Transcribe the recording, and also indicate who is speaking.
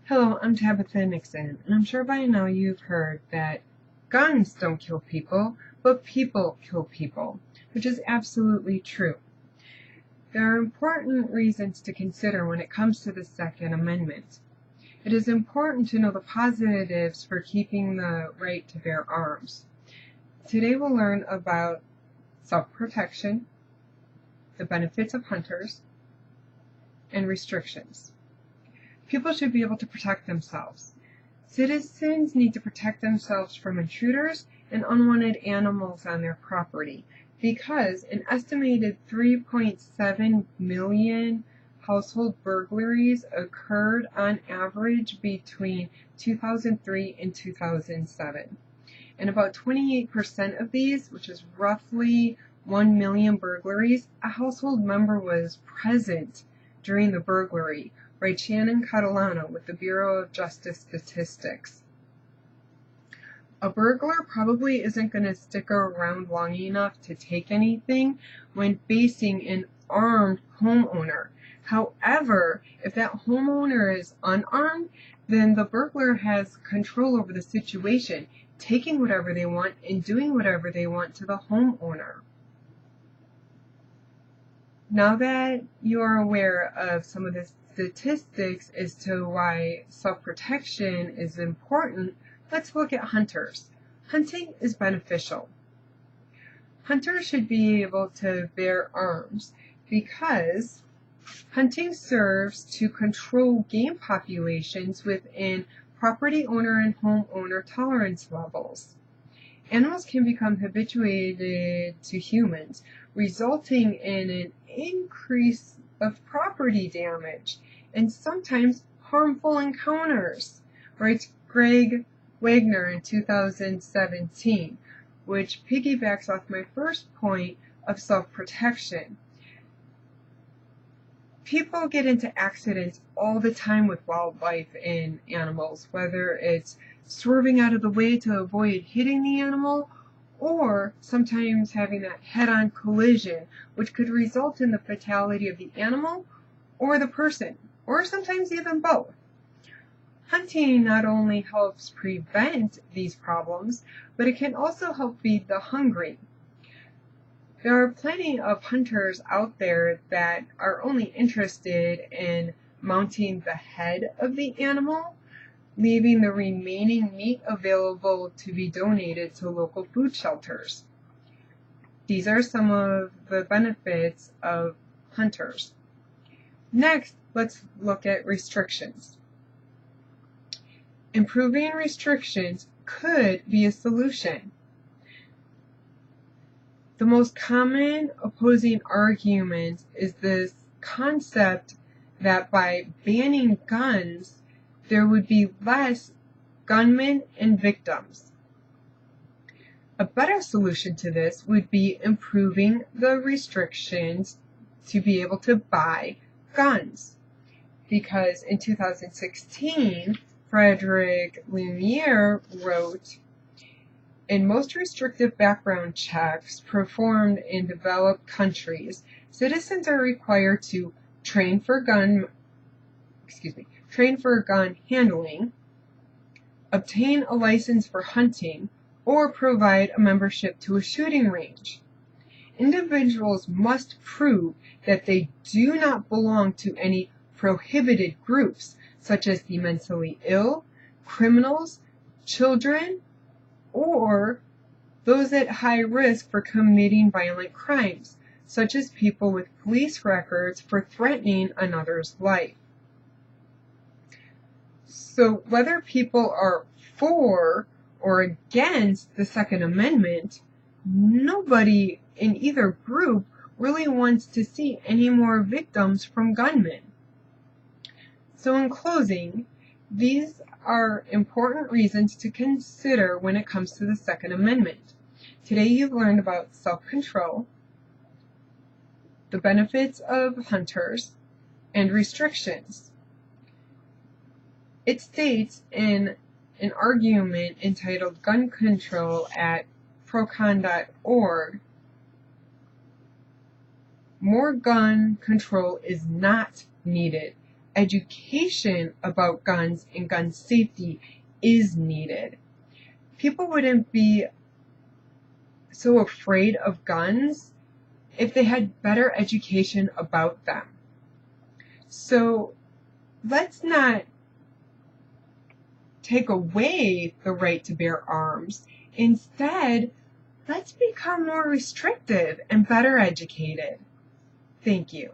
Speaker 1: Hello, I'm Tabitha Nixon, and I'm sure by now you've heard that guns don't kill people, but people kill people, which is absolutely true. There are important reasons to consider when it comes to the Second Amendment. It is important to know the positives for keeping the right to bear arms. Today we'll learn about self-protection, the benefits of hunters, and restrictions. People should be able to protect themselves. Citizens need to protect themselves from intruders and unwanted animals on their property because an estimated 3.7 million household burglaries occurred on average between 2003 and 2007. And about 28% of these, which is roughly 1 million burglaries, a household member was present during the burglary, writes Shannon Catalano with the Bureau of Justice Statistics. A burglar probably isn't going to stick around long enough to take anything when facing an armed homeowner. However, if that homeowner is unarmed, then the burglar has control over the situation, taking whatever they want and doing whatever they want to the homeowner. Now that you are aware of some of the statistics as to why self-protection is important, let's look at hunters. Hunting is beneficial. Hunters should be able to bear arms because hunting serves to control game populations within property owner and homeowner tolerance levels. Animals can become habituated to humans, resulting in an increase of property damage and sometimes harmful encounters, writes Greg Wagner in 2017, which piggybacks off my first point of self-protection. People get into accidents all the time with wildlife and animals, whether it's swerving out of the way to avoid hitting the animal, or sometimes having that head-on collision, which could result in the fatality of the animal or the person, or sometimes even both. Hunting not only helps prevent these problems, but it can also help feed the hungry. There are plenty of hunters out there that are only interested in mounting the head of the animal, leaving the remaining meat available to be donated to local food shelters. These are some of the benefits of hunters. Next, let's look at restrictions. Improving restrictions could be a solution. The most common opposing argument is this concept that by banning guns, there would be less gunmen and victims. A better solution to this would be improving the restrictions to be able to buy guns. Because in 2016, Frederick Lumiere wrote, "In most restrictive background checks performed in developed countries, citizens are required to train for gun handling, obtain a license for hunting, or provide a membership to a shooting range. Individuals must prove that they do not belong to any prohibited groups, such as the mentally ill, criminals, children, or those at high risk for committing violent crimes, such as people with police records for threatening another's life." So whether people are for or against the Second Amendment, nobody in either group really wants to see any more victims from gunmen. So in closing, these are important reasons to consider when it comes to the Second Amendment. Today you've learned about self-control, the benefits of hunters, and restrictions. It states in an argument entitled Gun Control at procon.org, "More gun control is not needed. education about guns and gun safety is needed. People wouldn't be so afraid of guns if they had better education about them. So let's not take away the right to bear arms. Instead, let's become more restrictive and better educated. Thank you.